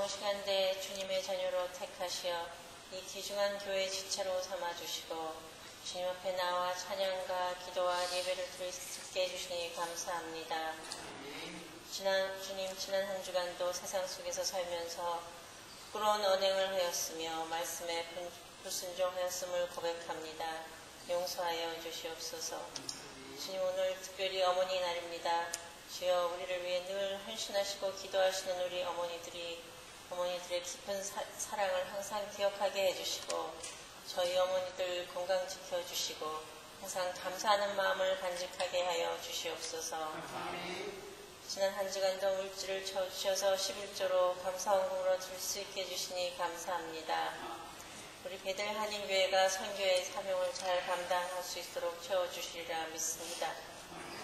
시간대 주님의 자녀로 택하시어 이 귀중한 교회 지체로 삼아주시고 주님 앞에 나와 찬양과 기도와 예배를 드릴 수 있게 해주시니 감사합니다. 지난 한 주간도 세상 속에서 살면서 부끄러운 언행을 하였으며 말씀에 불순종하였음을 고백합니다. 용서하여 주시옵소서. 주님, 오늘 특별히 어머니 날입니다. 주여, 우리를 위해 늘 헌신하시고 기도하시는 우리 어머니들의 깊은 사랑을 항상 기억하게 해주시고 저희 어머니들 건강 지켜주시고 항상 감사하는 마음을 간직하게 하여 주시옵소서. 지난 한 주간도 물질을 쳐주셔서 11조로 감사원금으로 드릴 수 있게 해주시니 감사합니다. 우리 베들 한인교회가 선교의 사명을 잘 감당할 수 있도록 채워주시리라 믿습니다.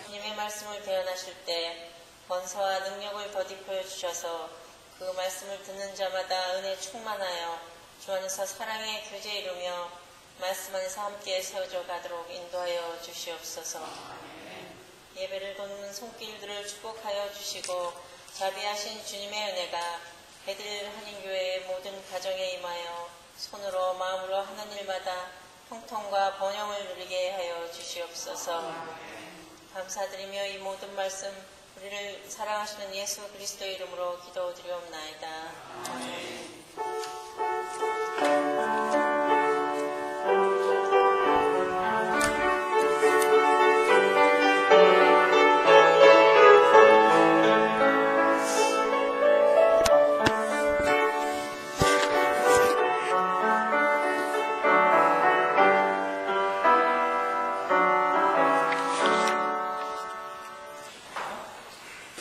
주님의 말씀을 대언하실 때 권세와 능력을 더딥어 주셔서 그 말씀을 듣는 자마다 은혜 충만하여 주 안에서 사랑의 교제 이루며 말씀 안에서 함께 세워져 가도록 인도하여 주시옵소서. 예배를 돕는 손길들을 축복하여 주시고 자비하신 주님의 은혜가 베들 한인교회의 모든 가정에 임하여 손으로 마음으로 하는 일마다 형통과 번영을 누리게 하여 주시옵소서. 감사드리며 이 모든 말씀 우리를 사랑하시는 예수 그리스도의 이름으로 기도드리옵나이다. 아멘.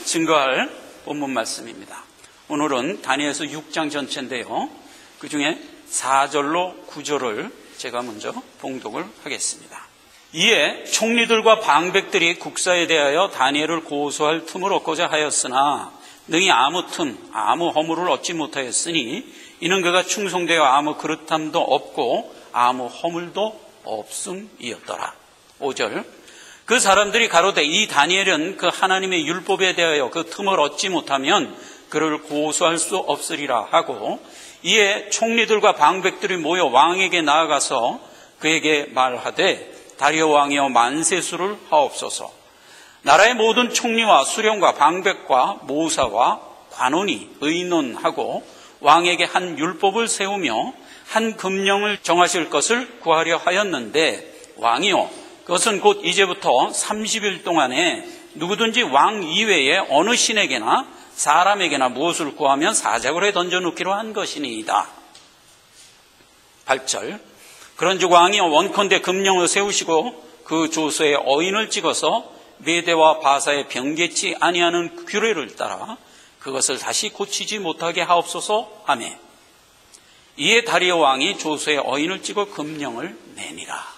증거할 본문 말씀입니다. 오늘은 다니엘서 6장 전체인데요. 그 중에 4절로 9절을 제가 먼저 봉독을 하겠습니다. 이에 총리들과 방백들이 국사에 대하여 다니엘을 고소할 틈을 얻고자 하였으나 능히 아무 틈, 아무 허물을 얻지 못하였으니 이는 그가 충성되어 아무 그릇함도 없고 아무 허물도 없음이었더라. 5절 그 사람들이 가로되 이 다니엘은 그 하나님의 율법에 대하여 그 틈을 얻지 못하면 그를 고소할 수 없으리라 하고 이에 총리들과 방백들이 모여 왕에게 나아가서 그에게 말하되 다리오 왕이여 만세수를 하옵소서. 나라의 모든 총리와 수령과 방백과 모사와 관원이 의논하고 왕에게 한 율법을 세우며 한 금령을 정하실 것을 구하려 하였는데 왕이여 그것은 곧 이제부터 30일 동안에 누구든지 왕 이외에 어느 신에게나 사람에게나 무엇을 구하면 사자굴에 던져놓기로 한 것이니이다. 8절 그런즉 왕이 원컨대 금령을 세우시고 그 조서에 어인을 찍어서 메대와 바사에 병개치 아니하는 규례를 따라 그것을 다시 고치지 못하게 하옵소서 하며 이에 다리오 왕이 조서에 어인을 찍어 금령을 내니라.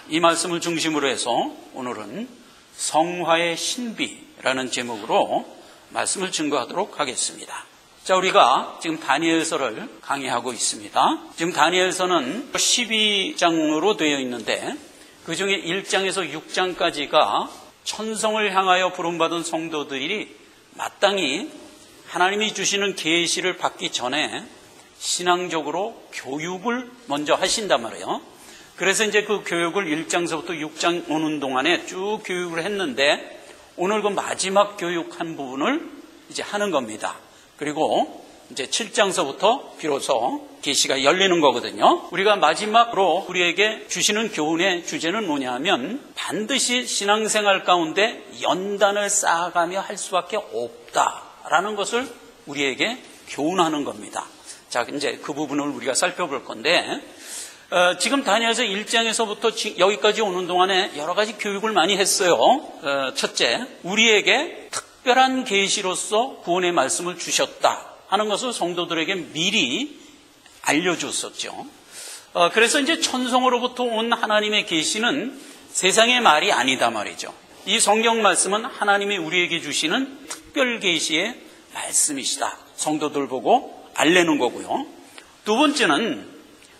이 말씀을 중심으로 해서 오늘은 성화의 신비라는 제목으로 말씀을 증거하도록 하겠습니다. 자, 우리가 지금 다니엘서를 강의하고 있습니다. 지금 다니엘서는 12장으로 되어 있는데 그 중에 1장에서 6장까지가 천성을 향하여 부름받은 성도들이 마땅히 하나님이 주시는 계시를 받기 전에 신앙적으로 교육을 먼저 하신단 말이에요. 그래서 이제 그 교육을 1장서부터 6장 오는 동안에 쭉 교육을 했는데 오늘 그 마지막 교육한 부분을 이제 하는 겁니다. 그리고 이제 7장서부터 비로소 계시가 열리는 거거든요. 우리가 마지막으로 우리에게 주시는 교훈의 주제는 뭐냐면 반드시 신앙생활 가운데 연단을 쌓아가며 할 수밖에 없다라는 것을 우리에게 교훈하는 겁니다. 자, 이제 그 부분을 우리가 살펴볼 건데 지금 다니엘서 1장에서부터 여기까지 오는 동안에 여러 가지 교육을 많이 했어요. 첫째, 우리에게 특별한 계시로서 구원의 말씀을 주셨다 하는 것을 성도들에게 미리 알려줬었죠. 그래서 이제 천성으로부터 온 하나님의 계시는 세상의 말이 아니다 말이죠. 이 성경 말씀은 하나님이 우리에게 주시는 특별 계시의 말씀이시다. 성도들 보고 알려는 거고요. 두 번째는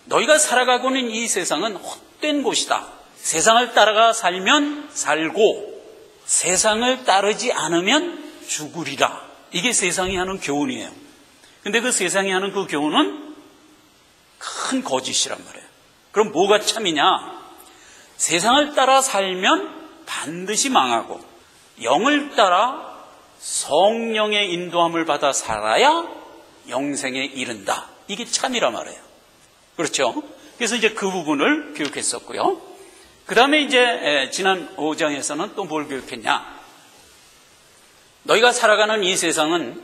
너희가 살아가고 있는 이 세상은 헛된 곳이다. 세상을 따라가 살면 살고 세상을 따르지 않으면 죽으리라. 이게 세상이 하는 교훈이에요. 근데 그 세상이 하는 그 교훈은 큰 거짓이란 말이에요. 그럼 뭐가 참이냐? 세상을 따라 살면 반드시 망하고 영을 따라 성령의 인도함을 받아 살아야 영생에 이른다. 이게 참이란 말이에요. 그렇죠? 그래서 이제 그 부분을 교육했었고요. 그 다음에 이제 지난 5장에서는 또 뭘 교육했냐? 너희가 살아가는 이 세상은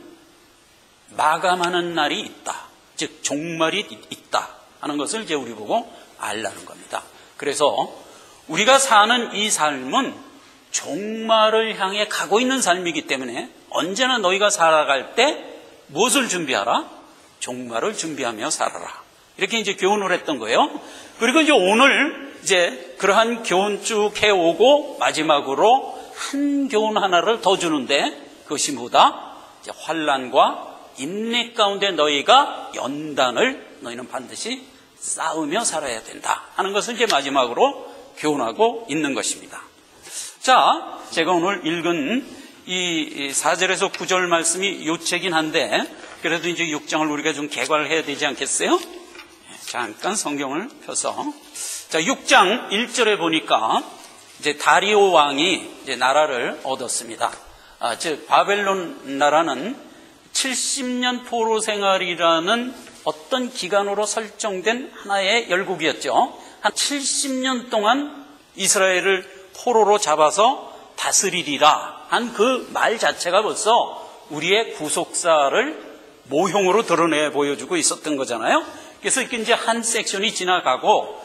마감하는 날이 있다. 즉 종말이 있다 하는 것을 이제 우리 보고 알라는 겁니다. 그래서 우리가 사는 이 삶은 종말을 향해 가고 있는 삶이기 때문에 언제나 너희가 살아갈 때 무엇을 준비하라? 종말을 준비하며 살아라. 이렇게 이제 교훈을 했던 거예요. 그리고 이제 오늘 이제 그러한 교훈 쭉 해오고 마지막으로 한 교훈 하나를 더 주는데 그것이 뭐다? 이제 환난과 인내 가운데 너희가 너희는 반드시 싸우며 살아야 된다 하는 것을 이제 마지막으로 교훈하고 있는 것입니다. 자, 제가 오늘 읽은 이 4절에서 9절 말씀이 요체긴 한데 그래도 이제 6장을 우리가 좀 개괄을 해야 되지 않겠어요? 잠깐 성경을 펴서 자 6장 1절에 보니까 이제 다리오 왕이 이제 나라를 얻었습니다. 즉 바벨론 나라는 70년 포로 생활이라는 어떤 기간으로 설정된 하나의 열국이었죠. 한 70년 동안 이스라엘을 포로로 잡아서 다스리리라 한 그 말 자체가 벌써 우리의 구속사를 모형으로 드러내 보여주고 있었던 거잖아요. 그래서 이렇게 이제 한 섹션이 지나가고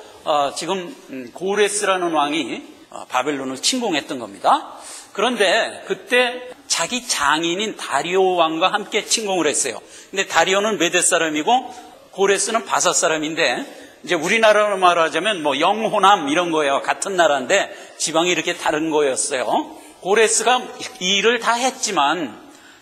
지금 고레스라는 왕이 바벨론을 침공했던 겁니다. 그런데 그때 자기 장인인 다리오 왕과 함께 침공을 했어요. 근데 다리오는 메대 사람이고 고레스는 바사 사람인데 이제 우리나라로 말하자면 뭐 영호남 이런 거예요. 같은 나라인데 지방이 이렇게 다른 거였어요. 고레스가 이 일을 다 했지만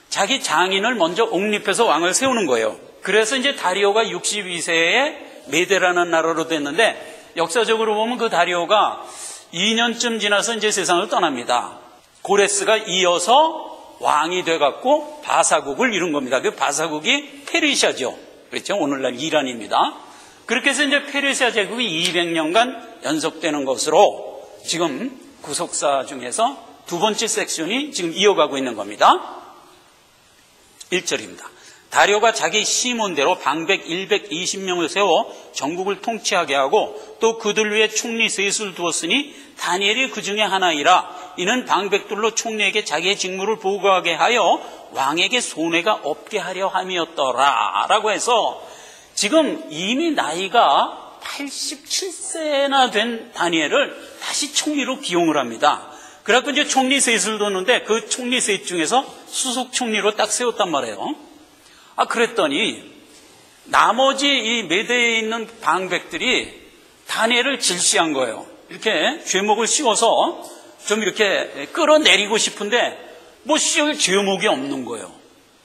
자기 장인을 먼저 옹립해서 왕을 세우는 거예요. 그래서 이제 다리오가 62세에 메대라는 나라로 됐는데 역사적으로 보면 그 다리오가 2년쯤 지나서 이제 세상을 떠납니다. 고레스가 이어서 왕이 돼갖고 바사국을 이룬 겁니다. 그 바사국이 페르시아죠. 그렇죠? 오늘날 이란입니다. 그렇게 해서 이제 페르시아 제국이 200년간 연속되는 것으로 지금 구속사 중에서 두 번째 섹션이 지금 이어가고 있는 겁니다. 1절입니다. 다리오가 자기 시몬대로 방백 120명을 세워 전국을 통치하게 하고 또 그들 위에 총리 셋을 두었으니 다니엘이 그 중에 하나이라. 이는 방백들로 총리에게 자기의 직무를 보고하게 하여 왕에게 손해가 없게 하려 함이었더라 라고 해서 지금 이미 나이가 87세나 된 다니엘을 다시 총리로 기용을 합니다. 그래갖고 이제 총리 셋을 뒀는데 그 총리 셋 중에서 수석 총리로 딱 세웠단 말이에요. 그랬더니 나머지 이 메대에 있는 방백들이 다니엘을 질시한 거예요. 이렇게 죄목을 씌워서 좀 이렇게 끌어내리고 싶은데 뭐 씌울 죄목이 없는 거예요.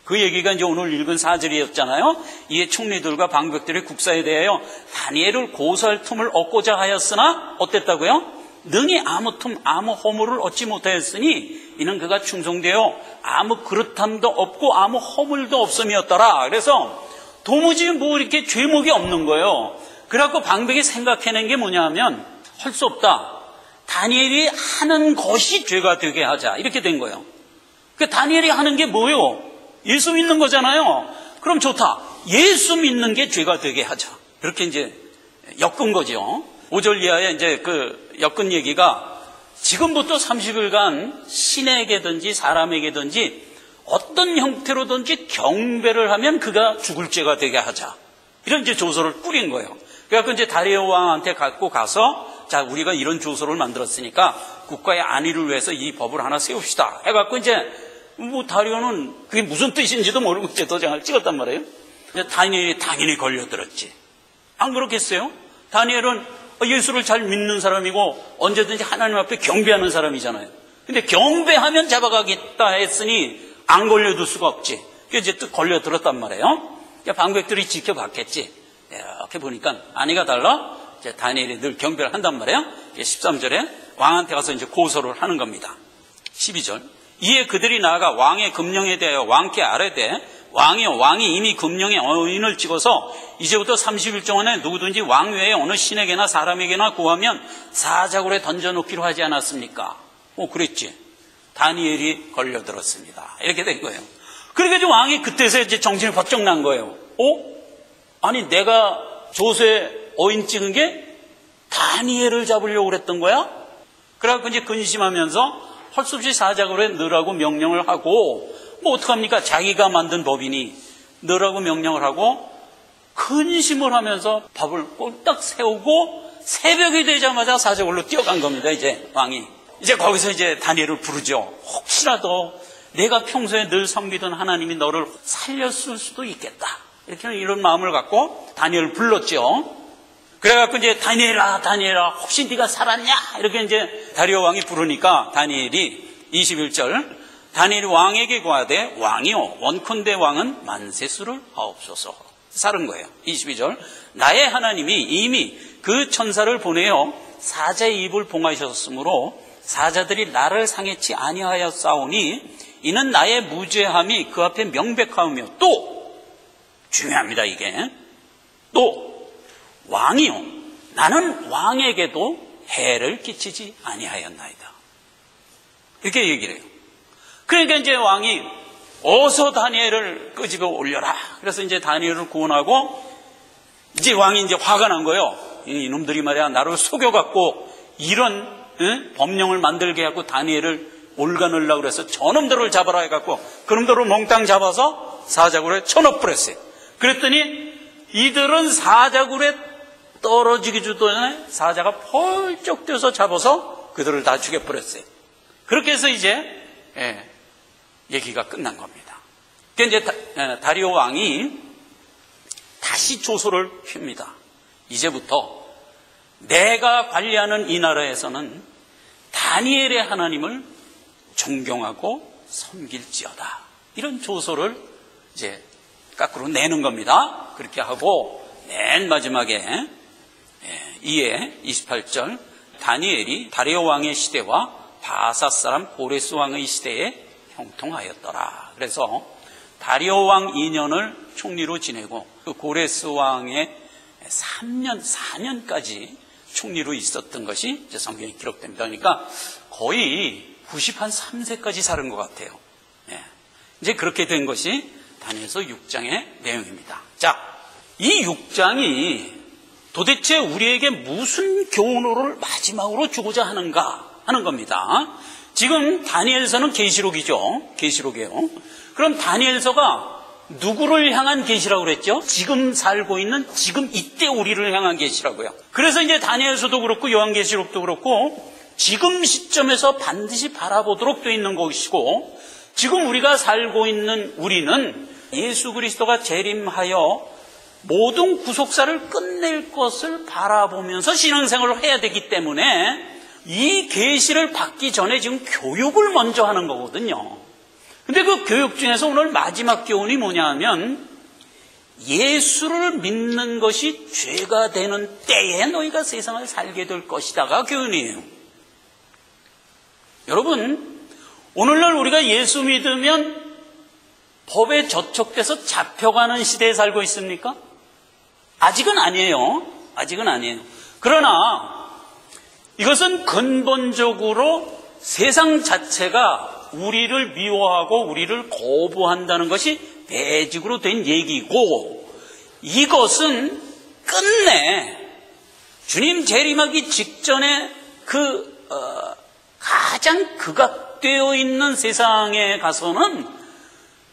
그 얘기가 이제 오늘 읽은 4절이었잖아요. 이에 총리들과 방백들의 국사에 대하여 다니엘을 고소할 틈을 얻고자 하였으나 어땠다고요? 능히 아무 틈 아무 허물을 얻지 못하였으니 이는 그가 충성되어 아무 그릇함도 없고 아무 허물도 없음이었더라. 그래서 도무지 뭐 이렇게 죄목이 없는 거예요. 그래갖고 방백이 생각해낸 게 뭐냐 하면 할 수 없다. 다니엘이 하는 것이 죄가 되게 하자. 이렇게 된 거예요. 그 다니엘이 하는 게 뭐예요? 예수 믿는 거잖아요. 그럼 좋다. 예수 믿는 게 죄가 되게 하자. 그렇게 이제 엮은 거죠. 5절 이하에 이제 그 엮은 얘기가 지금부터 30일간 신에게든지 사람에게든지 어떤 형태로든지 경배를 하면 그가 죽을 죄가 되게 하자. 이런 이제 조서를 꾸린 거예요. 그래서 이제 다리오 왕한테 갖고 가서 자, 우리가 이런 조서를 만들었으니까 국가의 안위를 위해서 이 법을 하나 세웁시다. 해갖고 이제 뭐 다리오는 그게 무슨 뜻인지도 모르고 이제 도장을 찍었단 말이에요. 다니엘이 당연히 걸려들었지. 안 그렇겠어요? 다니엘은 예수를 잘 믿는 사람이고 언제든지 하나님 앞에 경배하는 사람이잖아요. 근데 경배하면 잡아가겠다 했으니 안 걸려둘 수가 없지. 그래서 이제 또 걸려들었단 말이에요. 방백들이 지켜봤겠지. 이렇게 보니까 아니가 달라. 이제 다니엘이 늘 경배를 한단 말이에요. 13절에 왕한테 가서 이제 고소를 하는 겁니다. 12절. 이에 그들이 나아가 왕의 금령에 대하여 왕께 아뢰되 왕이 이미 금령의 어인을 찍어서 이제부터 30일 동안에 누구든지 왕 외에 어느 신에게나 사람에게나 구하면 사자굴에 던져놓기로 하지 않았습니까? 그랬지. 다니엘이 걸려들었습니다. 이렇게 된 거예요. 그러니까 왕이 그때서 이제 정신이 번쩍 난 거예요. 아니 내가 조서에 어인 찍은 게 다니엘을 잡으려고 그랬던 거야? 그래갖고 이제 근심하면서 할 수 없이 사자굴에 넣으라고 명령을 하고, 어떡합니까? 자기가 만든 법이니 넣으라고 명령을 하고 근심을 하면서 밥을 꼴딱 세우고 새벽이 되자마자 사자굴로 뛰어간 겁니다. 이제 왕이. 이제 거기서 이제 다니엘을 부르죠. 혹시라도 내가 평소에 늘 섬기던 하나님이 너를 살렸을 수도 있겠다. 이렇게 이런 마음을 갖고 다니엘을 불렀죠. 그래갖고 이제 다니엘아 혹시 네가 살았냐? 이렇게 이제 다리오 왕이 부르니까 다니엘이 21절 다니엘이 왕에게 구하되 왕이요 원컨대 왕은 만세수를 하옵소서. 살은 거예요. 22절 나의 하나님이 이미 그 천사를 보내어 사자의 입을 봉하셨으므로 사자들이 나를 상해치 아니하였사오니 이는 나의 무죄함이 그 앞에 명백하며 또 중요합니다. 이게 또 왕이요 나는 왕에게도 해를 끼치지 아니하였나이다. 이렇게 얘기를 해요. 그러니까 이제 왕이 어서 다니엘을 끄집어 올려라. 그래서 이제 다니엘을 구원하고 이제 왕이 이제 화가 난 거예요. 이놈들이 말이야 나를 속여갖고 이런 법령을 만들게 하고 다니엘을 올가느려고 그래서 저놈들을 잡아라 해갖고 그놈들을 몽땅 잡아서 사자굴에 쳐넣어버렸어요. 그랬더니 이들은 사자굴에 떨어지기 전에 사자가 펄쩍 뛰어서 잡아서 그들을 다 죽여버렸어요. 그렇게 해서 이제 얘기가 끝난 겁니다. 그러니까 이제 다리오 왕이 다시 조소를 핍니다. 이제부터 내가 관리하는 이 나라에서는 다니엘의 하나님을 존경하고 섬길지어다. 이런 조소를 이제 거꾸로 내는 겁니다. 그렇게 하고 맨 마지막에 이에 28절 다니엘이 다리오 왕의 시대와 바사 사람 고레스 왕의 시대에 형통하였더라. 그래서 다리오 왕 2년을 총리로 지내고 그 고레스 왕의 4년까지 총리로 있었던 것이 이제 성경에 기록됩니다. 그러니까 거의 93세까지 사는 것 같아요. 이제 그렇게 된 것이 다니엘서 6장의 내용입니다. 자, 이 6장이 도대체 우리에게 무슨 교훈을 마지막으로 주고자 하는가 하는 겁니다. 지금 다니엘서는 계시록이죠. 계시록이에요. 그럼 다니엘서가 누구를 향한 계시라고 그랬죠? 지금 살고 있는 지금 이때 우리를 향한 계시라고요. 그래서 이제 다니엘서도 그렇고 요한계시록도 그렇고 지금 시점에서 반드시 바라보도록 되어 있는 것이고 지금 우리가 살고 있는 우리는 예수 그리스도가 재림하여 모든 구속사를 끝낼 것을 바라보면서 신앙생활을 해야 되기 때문에 이 계시를 받기 전에 지금 교육을 먼저 하는 거거든요. 근데 그 교육 중에서 오늘 마지막 교훈이 뭐냐 하면 예수를 믿는 것이 죄가 되는 때에 너희가 세상을 살게 될 것이다가 교훈이에요. 여러분, 오늘날 우리가 예수 믿으면 법에 저촉돼서 잡혀가는 시대에 살고 있습니까? 아직은 아니에요. 아직은 아니에요. 그러나 이것은 근본적으로 세상 자체가 우리를 미워하고 우리를 거부한다는 것이 배직으로 된 얘기고 이것은 끝내 주님 재림하기 직전에 가장 극악되어 있는 세상에 가서는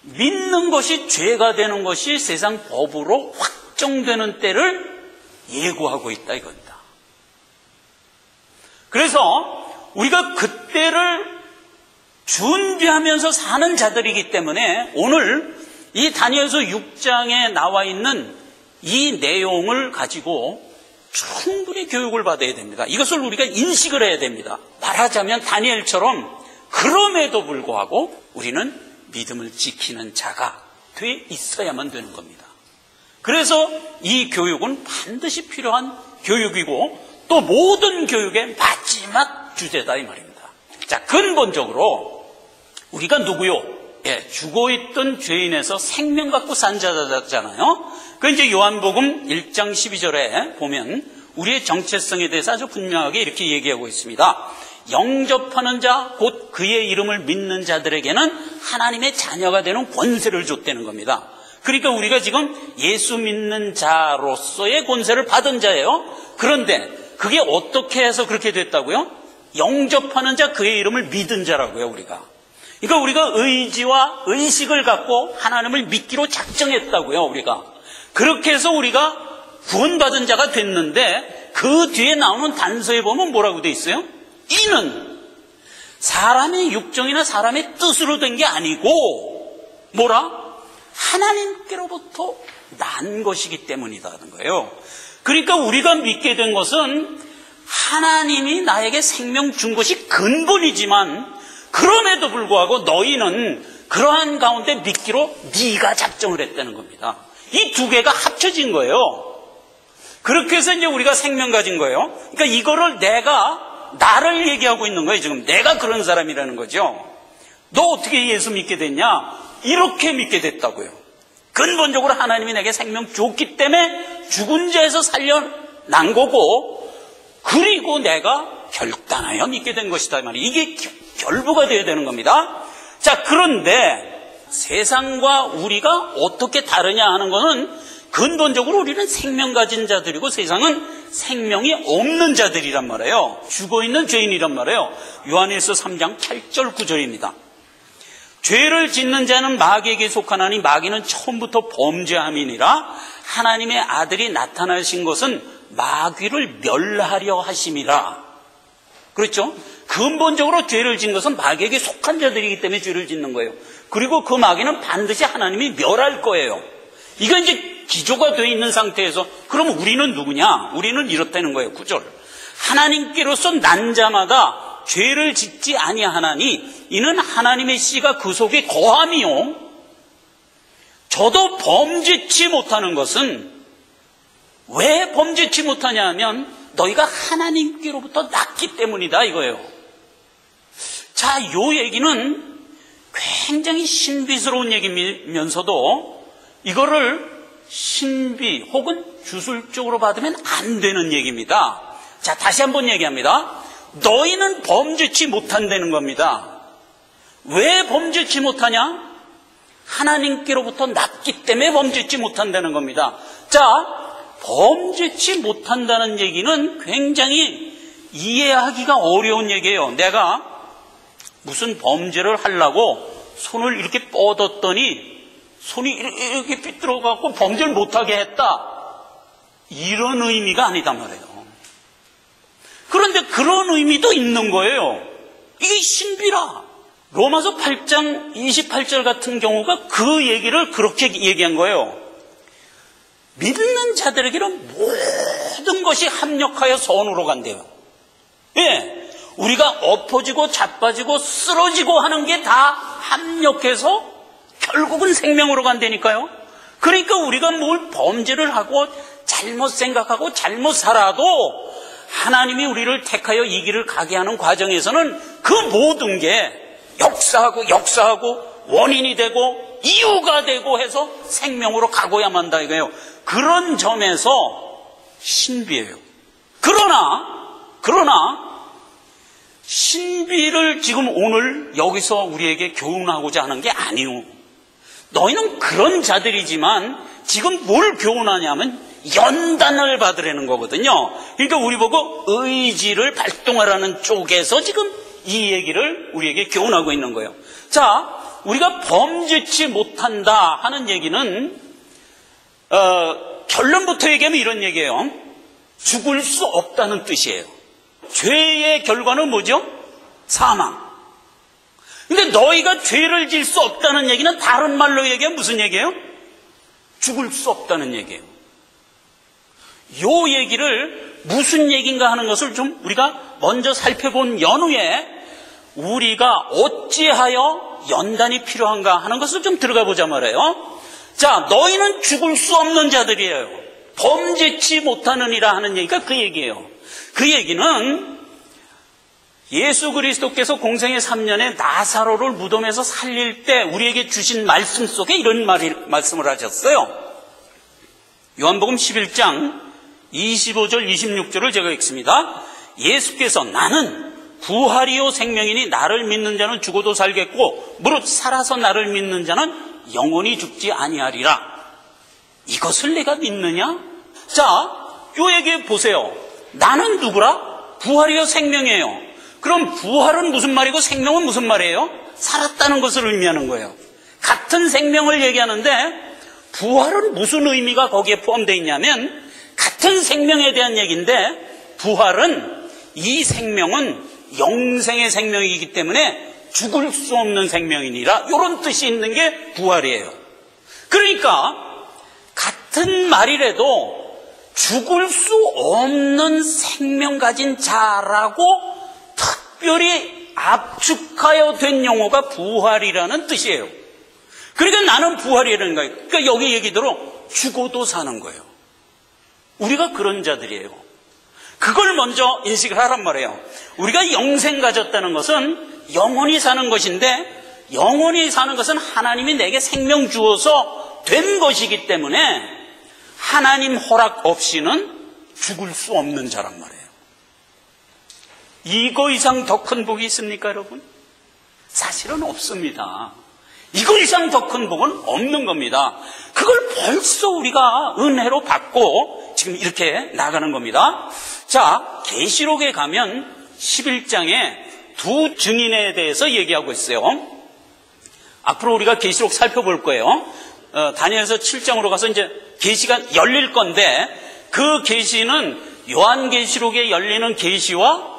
믿는 것이 죄가 되는 것이 세상 법으로 확정되는 때를 예고하고 있다 이겁니다. 그래서 우리가 그때를 준비하면서 사는 자들이기 때문에 오늘 이 다니엘서 6장에 나와 있는 이 내용을 가지고 충분히 교육을 받아야 됩니다. 이것을 우리가 인식을 해야 됩니다. 말하자면 다니엘처럼 그럼에도 불구하고 우리는 믿음을 지키는 자가 돼 있어야만 되는 겁니다. 그래서 이 교육은 반드시 필요한 교육이고 또 모든 교육의 마지막 주제다 이 말입니다. 자, 근본적으로 우리가 누구요? 죽어 있던 죄인에서 생명 갖고 산 자잖아요. 그 이제 요한복음 1장 12절에 보면 우리의 정체성에 대해서 아주 분명하게 이렇게 얘기하고 있습니다. 영접하는 자, 곧 그의 이름을 믿는 자들에게는 하나님의 자녀가 되는 권세를 줬다는 겁니다. 그러니까 우리가 지금 예수 믿는 자로서의 권세를 받은 자예요. 그런데 그게 어떻게 해서 그렇게 됐다고요? 영접하는 자, 그의 이름을 믿은 자라고요, 우리가. 그러니까 우리가 의지와 의식을 갖고 하나님을 믿기로 작정했다고요, 우리가. 그렇게 해서 우리가 구원받은 자가 됐는데 그 뒤에 나오는 단서에 보면 뭐라고 돼 있어요? 이는 사람의 육정이나 사람의 뜻으로 된 게 아니고 뭐라? 하나님께로부터 난 것이기 때문이라는 거예요. 그러니까 우리가 믿게 된 것은 하나님이 나에게 생명 준 것이 근본이지만 그럼에도 불구하고 너희는 그러한 가운데 믿기로 네가 작정을 했다는 겁니다. 이 두 개가 합쳐진 거예요. 그렇게 해서 이제 우리가 생명 가진 거예요. 그러니까 이거를 나를 얘기하고 있는 거예요. 지금 내가 그런 사람이라는 거죠. 너 어떻게 예수 믿게 됐냐? 이렇게 믿게 됐다고요. 근본적으로 하나님이 내게 생명 줬기 때문에 죽은 자에서 살려난 거고, 그리고 내가 결단하여 믿게 된 것이다 말이에요. 이게 결부가 되어야 되는 겁니다. 자, 그런데 세상과 우리가 어떻게 다르냐 하는 거는 근본적으로 우리는 생명 가진 자들이고 세상은 생명이 없는 자들이란 말이에요. 죽어있는 죄인이란 말이에요. 요한일서 3장 8절 9절입니다. 죄를 짓는 자는 마귀에게 속하나니 마귀는 처음부터 범죄함이니라. 하나님의 아들이 나타나신 것은 마귀를 멸하려 하심이라. 그렇죠? 근본적으로 죄를 짓는 것은 마귀에게 속한 자들이기 때문에 죄를 짓는 거예요. 그리고 그 마귀는 반드시 하나님이 멸할 거예요. 이건 이제 기조가 되어 있는 상태에서 그럼 우리는 누구냐? 우리는 이렇다는 거예요. 9절. 하나님께로서 난 자마다 죄를 짓지 아니하나니 이는 하나님의 씨가 그 속에 거함이요. 저도 범죄치 못하는 것은 왜 범죄치 못하냐 하면 너희가 하나님께로부터 났기 때문이다 이거예요. 자, 요 얘기는 굉장히 신비스러운 얘기면서도 이거를 신비 혹은 주술적으로 받으면 안 되는 얘기입니다. 자, 다시 한번 얘기합니다. 너희는 범죄치 못한다는 겁니다. 왜 범죄치 못하냐? 하나님께로부터 났기 때문에 범죄치 못한다는 겁니다. 자, 범죄치 못한다는 얘기는 굉장히 이해하기가 어려운 얘기예요. 내가 무슨 범죄를 하려고 손을 이렇게 뻗었더니 손이 이렇게 삐뚤어갖고 범죄를 못하게 했다. 이런 의미가 아니단 말이에요. 그런데 그런 의미도 있는 거예요. 이게 신비라. 로마서 8장 28절 같은 경우가 그 얘기를 그렇게 얘기한 거예요. 믿는 자들에게는 모든 것이 합력하여 선으로 간대요. 예, 우리가 엎어지고 자빠지고 쓰러지고 하는 게 다 합력해서 결국은 생명으로 간다니까요. 그러니까 우리가 뭘 범죄를 하고 잘못 생각하고 잘못 살아도 하나님이 우리를 택하여 이 길을 가게 하는 과정에서는 그 모든 게 역사하고 원인이 되고 이유가 되고 해서 생명으로 가고야만 한다 이거예요. 그런 점에서 신비예요. 그러나 신비를 지금 오늘 여기서 우리에게 교훈하고자 하는 게 아니오. 너희는 그런 자들이지만 지금 뭘 교훈하냐면 연단을 받으라는 거거든요. 그러니까 우리 보고 의지를 발동하라는 쪽에서 지금 이 얘기를 우리에게 교훈하고 있는 거예요. 자, 우리가 범죄치 못한다 하는 얘기는 결론부터 얘기하면 이런 얘기예요. 죽을 수 없다는 뜻이에요. 죄의 결과는 뭐죠? 사망. 근데 너희가 죄를 질 수 없다는 얘기는 다른 말로 얘기하면 무슨 얘기예요? 죽을 수 없다는 얘기예요. 요 얘기를 무슨 얘기인가 하는 것을 좀 우리가 먼저 살펴본 연후에 우리가 어찌하여 연단이 필요한가 하는 것을 좀 들어가 보자 말이에요. 자, 너희는 죽을 수 없는 자들이에요. 범죄치 못하느니라 하는 얘기가 그 얘기예요. 그 얘기는 예수 그리스도께서 공생의 3년에 나사로를 무덤에서 살릴 때 우리에게 주신 말씀 속에 이런 말씀을 하셨어요. 요한복음 11장 25절 26절을 제가 읽습니다. 예수께서 나는 부활이요 생명이니 나를 믿는 자는 죽어도 살겠고 무릇 살아서 나를 믿는 자는 영원히 죽지 아니하리라. 이것을 내가 믿느냐? 자, 요 얘기 보세요. 나는 누구라? 부활이요 생명이에요. 그럼 부활은 무슨 말이고 생명은 무슨 말이에요? 살았다는 것을 의미하는 거예요. 같은 생명을 얘기하는데 부활은 무슨 의미가 거기에 포함되어 있냐면 같은 생명에 대한 얘기인데 부활은 이 생명은 영생의 생명이기 때문에 죽을 수 없는 생명이니라 이런 뜻이 있는 게 부활이에요. 그러니까 같은 말이라도 죽을 수 없는 생명 가진 자라고 특별히 압축하여 된 용어가 부활이라는 뜻이에요. 그러니까 나는 부활이라는 거예요. 그러니까 여기 얘기대로 죽어도 사는 거예요. 우리가 그런 자들이에요. 그걸 먼저 인식을 하란 말이에요. 우리가 영생 가졌다는 것은 영원히 사는 것인데 영원히 사는 것은 하나님이 내게 생명 주어서 된 것이기 때문에 하나님 허락 없이는 죽을 수 없는 자란 말이에요. 이거 이상 더 큰 복이 있습니까, 여러분? 사실은 없습니다. 이거 이상 더 큰 복은 없는 겁니다. 그걸 벌써 우리가 은혜로 받고 지금 이렇게 나가는 겁니다. 자, 계시록에 가면 11장에 두 증인에 대해서 얘기하고 있어요. 앞으로 우리가 계시록 살펴볼 거예요. 다니엘서 7장으로 가서 이제 계시가 열릴 건데 그 계시는 요한계시록에 열리는 계시와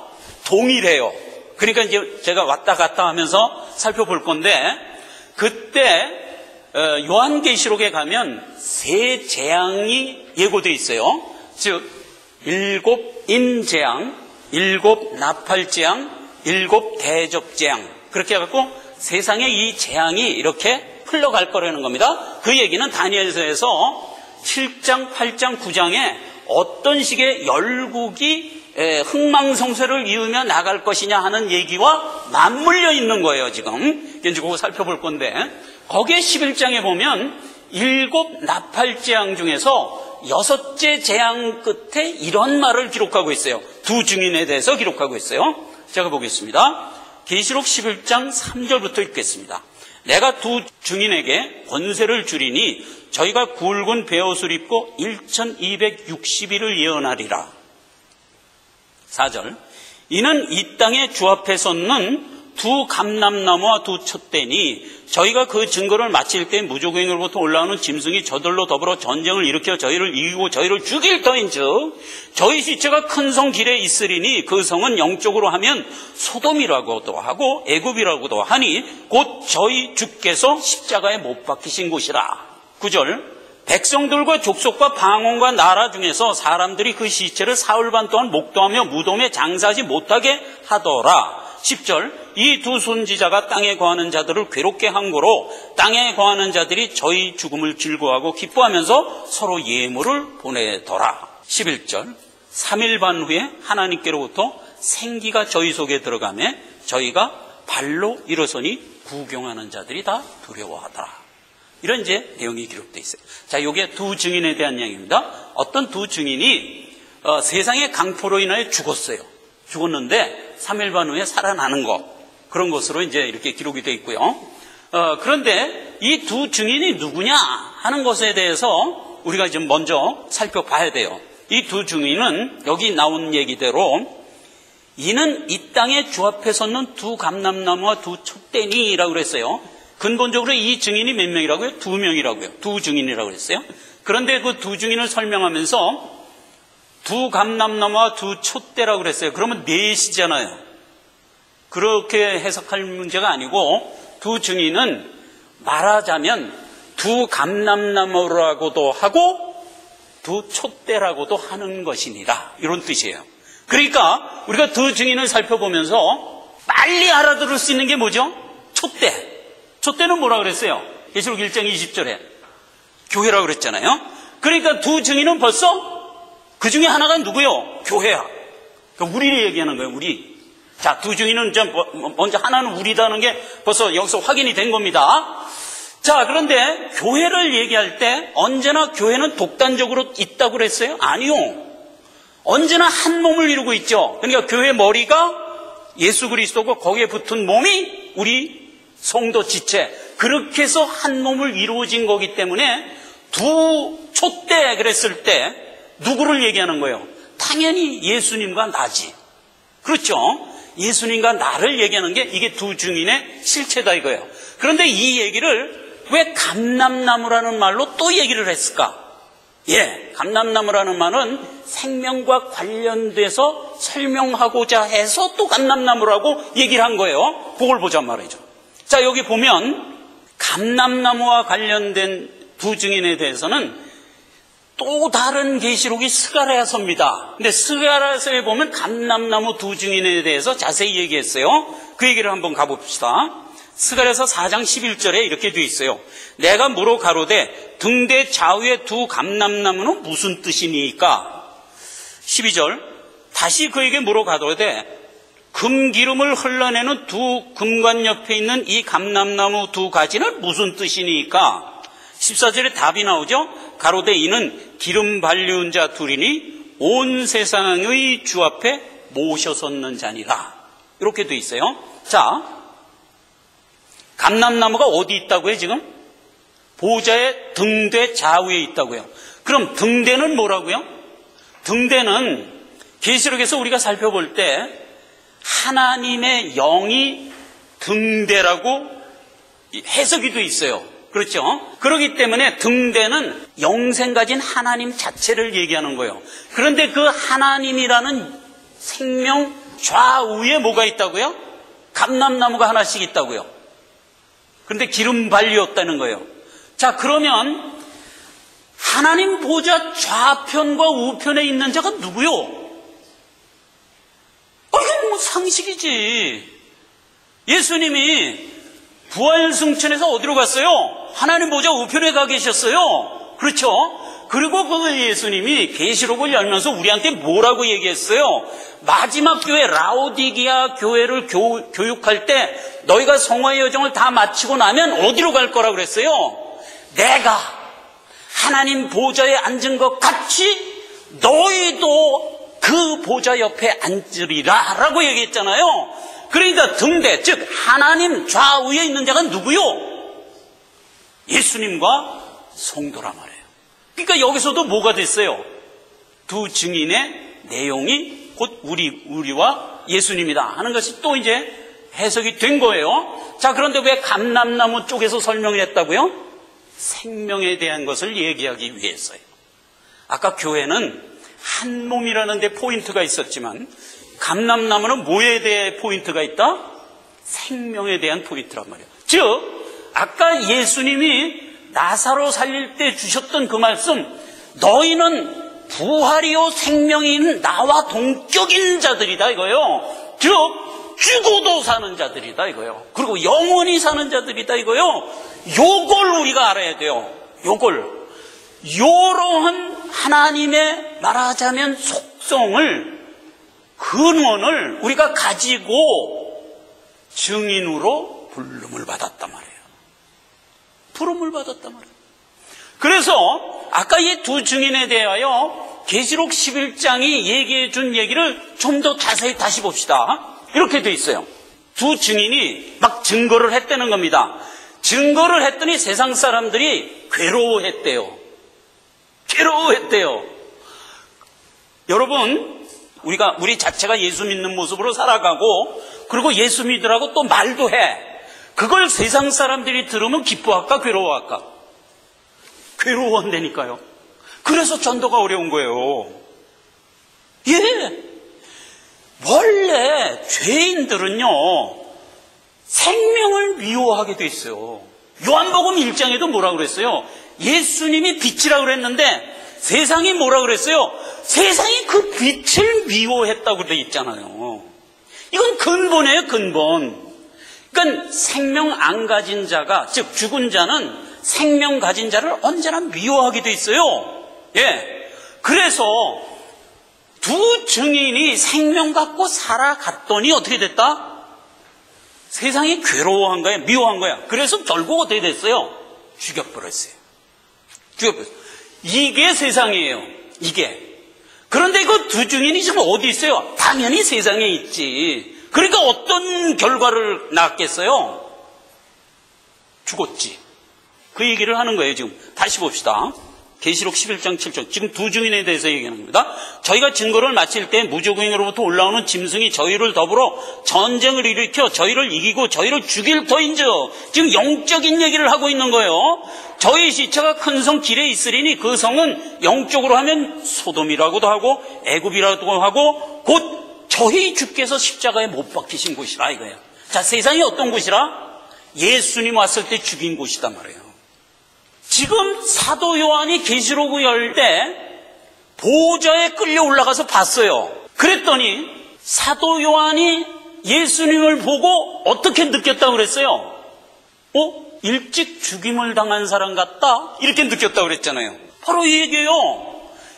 동일해요. 그러니까 이제 제가 왔다 갔다 하면서 살펴볼 건데 그때 요한계시록에 가면 세 재앙이 예고되어 있어요. 즉 7 인재앙, 7 나팔재앙, 7 대접재앙 그렇게 해갖고 세상에 이 재앙이 이렇게 흘러갈 거라는 겁니다. 그 얘기는 다니엘서에서 7장, 8장, 9장에 어떤 식의 열국이 흥망성쇠를 이으며 나갈 것이냐 하는 얘기와 맞물려 있는 거예요. 지금 이제 그거 살펴볼 건데 거기에 11장에 보면 7 나팔재앙 중에서 6째 재앙 끝에 이런 말을 기록하고 있어요. 두 증인에 대해서 기록하고 있어요. 제가 보겠습니다. 계시록 11장 3절부터 읽겠습니다. 내가 두 증인에게 권세를 주리니 저희가 굵은 베옷을 입고 1260일을 예언하리라. 4절 이는 이 땅에 주 앞에 섰는 두 감람나무와 두 촛대니 저희가 그 증거를 마칠 때 무조갱으로부터 올라오는 짐승이 저들로 더불어 전쟁을 일으켜 저희를 이기고 저희를 죽일 터인즉 저희 시체가 큰 성 길에 있으리니 그 성은 영적으로 하면 소돔이라고도 하고 애굽이라고도 하니 곧 저희 주께서 십자가에 못 박히신 곳이라. 9절 백성들과 족속과 방언과 나라 중에서 사람들이 그 시체를 사흘 반 동안 목도하며 무덤에 장사하지 못하게 하더라. 10절 이 두 선지자가 땅에 거하는 자들을 괴롭게 한 거로 땅에 거하는 자들이 저희 죽음을 즐거워하고 기뻐하면서 서로 예물을 보내더라. 11절 3일 반 후에 하나님께로부터 생기가 저희 속에 들어가매 저희가 발로 일어서니 구경하는 자들이 다 두려워하더라. 이런 이제 내용이 기록되어 있어요. 자, 이게 두 증인에 대한 이야기입니다. 어떤 두 증인이 세상의 강포로 인하여 죽었는데 3일 반 후에 살아나는 것, 그런 것으로 이제 이렇게 기록이 되어 있고요. 그런데 이 두 증인이 누구냐 하는 것에 대해서 우리가 좀 먼저 살펴봐야 돼요. 이 두 증인은 여기 나온 얘기대로 이는 이 땅에 주 앞에 섰는 두 감람나무와 두 촛대니라고 그랬어요. 근본적으로 이 증인이 몇 명이라고요? 2명이라고요. 두 증인이라고 그랬어요. 그런데 그 두 증인을 설명하면서 두 감람나무와 두 촛대라고 그랬어요. 그러면 넷이잖아요. 그렇게 해석할 문제가 아니고 두 증인은 말하자면 두 감람나무라고도 하고 두 촛대라고도 하는 것이니라. 이런 뜻이에요. 그러니까 우리가 두 증인을 살펴보면서 빨리 알아들을 수 있는 게 뭐죠? 촛대. 촛대는 뭐라 그랬어요? 계시록 1장 20절에 교회라고 그랬잖아요. 그러니까 두 증인은 벌써 그 중에 하나가 누구요? 교회야. 그러니까 우리를 얘기하는 거예요. 우리. 자, 두 증인은 먼저 하나는 우리다는 게 벌써 여기서 확인이 된 겁니다. 자, 그런데 교회를 얘기할 때 언제나 교회는 독단적으로 있다고 그랬어요? 아니요. 언제나 한 몸을 이루고 있죠. 그러니까 교회 머리가 예수 그리스도고 거기에 붙은 몸이 우리 성도 지체. 그렇게 해서 한 몸을 이루어진 거기 때문에 두 촛대 그랬을 때 누구를 얘기하는 거예요? 당연히 예수님과 나지. 그렇죠? 예수님과 나를 얘기하는 게 이게 두 증인의 실체다 이거예요. 그런데 이 얘기를 왜 감람나무라는 말로 또 얘기를 했을까? 예, 감람나무라는 말은 생명과 관련돼서 설명하고자 해서 또 감람나무라고 얘기를 한 거예요. 그걸 보자 말이죠. 자, 여기 보면 감람나무와 관련된 두 증인에 대해서는 또 다른 계시록이 스가랴서입니다. 근데 스가랴서에 보면 감람나무 두 증인에 대해서 자세히 얘기했어요. 그 얘기를 한번 가봅시다. 스가랴서 4장 11절에 이렇게 되어 있어요. 내가 물어 가로되 등대 좌우의 두 감람나무는 무슨 뜻이니까? 12절 다시 그에게 물어 가로되 금기름을 흘러내는 두 금관 옆에 있는 이 감람나무 두 가지는 무슨 뜻이니까? 14절에 답이 나오죠. 가로되 이는 기름 발리운 자 둘이니 온 세상의 주 앞에 모셔섰는 자니라. 이렇게 되어 있어요. 자, 감람나무가 어디 있다고요 지금? 보좌의 등대 좌우에 있다고요. 그럼 등대는 뭐라고요? 등대는 계시록에서 우리가 살펴볼 때 하나님의 영이 등대라고 해석이 돼 있어요. 그렇죠? 그렇기 때문에 등대는 영생 가진 하나님 자체를 얘기하는 거예요. 그런데 그 하나님이라는 생명 좌우에 뭐가 있다고요? 감람나무가 하나씩 있다고요. 그런데 기름 발리었다는 거예요. 자, 그러면 하나님 보좌 좌편과 우편에 있는 자가 누구요? 이건 뭐 상식이지. 예수님이 부활승천에서 어디로 갔어요? 하나님 보좌 우편에 가 계셨어요. 그렇죠? 그리고 그 예수님이 계시록을 열면서 우리한테 뭐라고 얘기했어요? 마지막 교회 라오디게아 교회를 교육할 때 너희가 성화의 여정을 다 마치고 나면 어디로 갈 거라고 그랬어요? 내가 하나님 보좌에 앉은 것 같이 너희도 그 보좌 옆에 앉으리라 라고 얘기했잖아요. 그러니까 등대, 즉 하나님 좌우에 있는 자가 누구요? 예수님과 성도란 말이에요. 그러니까 여기서도 뭐가 됐어요? 두 증인의 내용이 곧 우리와 예수님이다 하는 것이 또 이제 해석이 된 거예요. 자, 그런데 왜 감람나무 쪽에서 설명을 했다고요? 생명에 대한 것을 얘기하기 위해서요. 아까 교회는 한 몸이라는 데 포인트가 있었지만 감람나무는 뭐에 대해 포인트가 있다? 생명에 대한 포인트란 말이에요. 즉 아까 예수님이 나사로 살릴 때 주셨던 그 말씀, 너희는 부활이요 생명인 나와 동격인 자들이다 이거요. 즉 죽어도 사는 자들이다 이거요. 그리고 영원히 사는 자들이다 이거요. 요걸 우리가 알아야 돼요. 요러한 하나님의 말하자면 속성을, 근원을 우리가 가지고 증인으로 부름을 받았단 말이에요. 부름을 받았단 말이에요. 그래서 아까 이 두 증인에 대하여 계시록 11장이 얘기해 준 얘기를 좀 더 자세히 다시 봅시다. 이렇게 돼 있어요. 두 증인이 막 증거를 했다는 겁니다. 증거를 했더니 세상 사람들이 괴로워했대요. 여러분, 우리 자체가 예수 믿는 모습으로 살아가고, 그리고 예수 믿으라고 또 말도 해. 그걸 세상 사람들이 들으면 기뻐할까 괴로워할까? 괴로워한다니까요. 그래서 전도가 어려운 거예요. 예. 원래 죄인들은요 생명을 미워하게 돼 있어요. 요한복음 1장에도 뭐라고 그랬어요? 예수님이 빛이라고 그랬는데 세상이 뭐라고 그랬어요? 세상이 그 빛을 미워했다고 돼 있잖아요. 이건 근본이에요, 근본. 그러니까 생명 안 가진 자가, 즉 죽은 자는 생명 가진 자를 언제나 미워하게 돼 있어요. 예. 그래서 두 증인이 생명 갖고 살아갔더니 어떻게 됐다? 세상이 괴로워한 거야, 미워한 거야. 그래서 결국 어떻게 됐어요? 죽여버렸어요. 이게 세상이에요. 이게. 그런데 그 두 증인이 지금 어디 있어요? 당연히 세상에 있지. 그러니까 어떤 결과를 낳았겠어요? 죽었지. 그 얘기를 하는 거예요, 지금. 다시 봅시다. 계시록 11장 7절. 지금 두 증인에 대해서 얘기하는 겁니다. 저희가 증거를 마칠 때 무저구행으로부터 올라오는 짐승이 저희를 더불어 전쟁을 일으켜 저희를 이기고 저희를 죽일 터인즉, 지금 영적인 얘기를 하고 있는 거예요. 저희 시체가 큰 성 길에 있으리니 그 성은 영적으로 하면 소돔이라고도 하고 애굽이라고도 하고 곧 저희 주께서 십자가에 못 박히신 곳이라 이거예요. 자, 세상이 어떤 곳이라? 예수님 왔을 때 죽인 곳이단 말이에요. 지금 사도 요한이 계시록을 열 때 보좌에 끌려 올라가서 봤어요. 그랬더니 사도 요한이 예수님을 보고 어떻게 느꼈다고 그랬어요? 일찍 죽임을 당한 사람 같다? 이렇게 느꼈다고 그랬잖아요. 바로 이 얘기예요.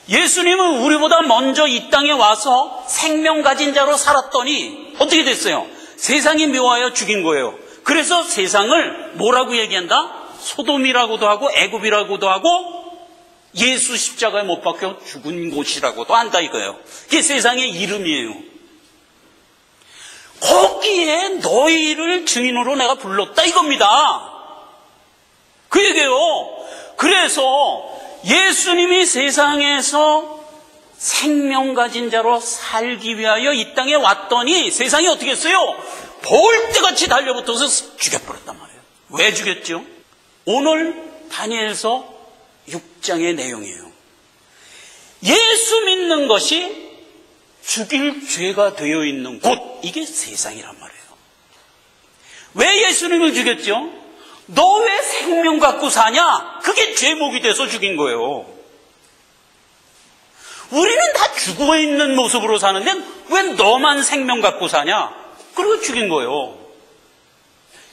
예수님은 우리보다 먼저 이 땅에 와서 생명 가진 자로 살았더니 어떻게 됐어요? 세상이 미워하여 죽인 거예요. 그래서 세상을 뭐라고 얘기한다? 소돔이라고도 하고 애굽이라고도 하고 예수 십자가에 못 박혀 죽은 곳이라고도 한다 이거예요. 이게 세상의 이름이에요. 거기에 너희를 증인으로 내가 불렀다 이겁니다. 그 얘기예요. 그래서 예수님이 세상에서 생명 가진 자로 살기 위하여 이 땅에 왔더니 세상이 어떻게 했어요? 볼때같이 달려붙어서 죽여버렸단 말이에요. 왜 죽였죠? 오늘 다니엘서 6장의 내용이에요. 예수 믿는 것이 죽일 죄가 되어 있는 곳, 이게 세상이란 말이에요. 왜 예수님을 죽였죠? 너 왜 생명 갖고 사냐? 그게 죄목이 돼서 죽인 거예요. 우리는 다 죽어 있는 모습으로 사는데 왜 너만 생명 갖고 사냐? 그리고 죽인 거예요.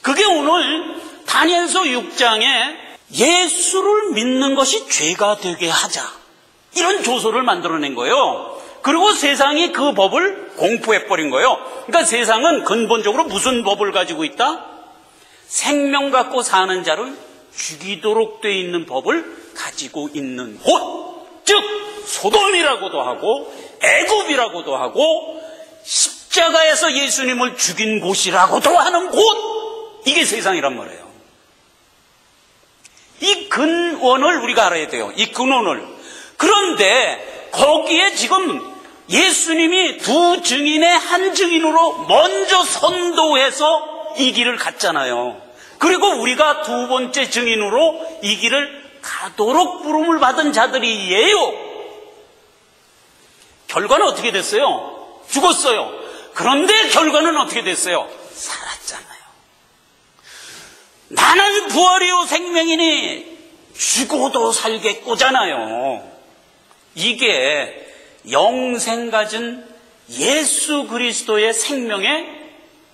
그게 오늘 다니엘서 6장에 예수를 믿는 것이 죄가 되게 하자, 이런 조서를 만들어낸 거예요. 그리고 세상이 그 법을 공포해버린 거예요. 그러니까 세상은 근본적으로 무슨 법을 가지고 있다? 생명 갖고 사는 자를 죽이도록 돼 있는 법을 가지고 있는 곳, 즉 소돔이라고도 하고 애굽이라고도 하고 십자가에서 예수님을 죽인 곳이라고도 하는 곳, 이게 세상이란 말이에요. 이 근원을 우리가 알아야 돼요. 이 근원을. 그런데 거기에 지금 예수님이 두 증인의 한 증인으로 먼저 선도해서 이 길을 갔잖아요. 그리고 우리가 두 번째 증인으로 이 길을 가도록 부름을 받은 자들이에요. 결과는 어떻게 됐어요? 죽었어요. 그런데 결과는 어떻게 됐어요? 살았잖아요. 나는 부활이요 생명이니 죽어도 살겠고잖아요. 이게 영생 가진 예수 그리스도의 생명의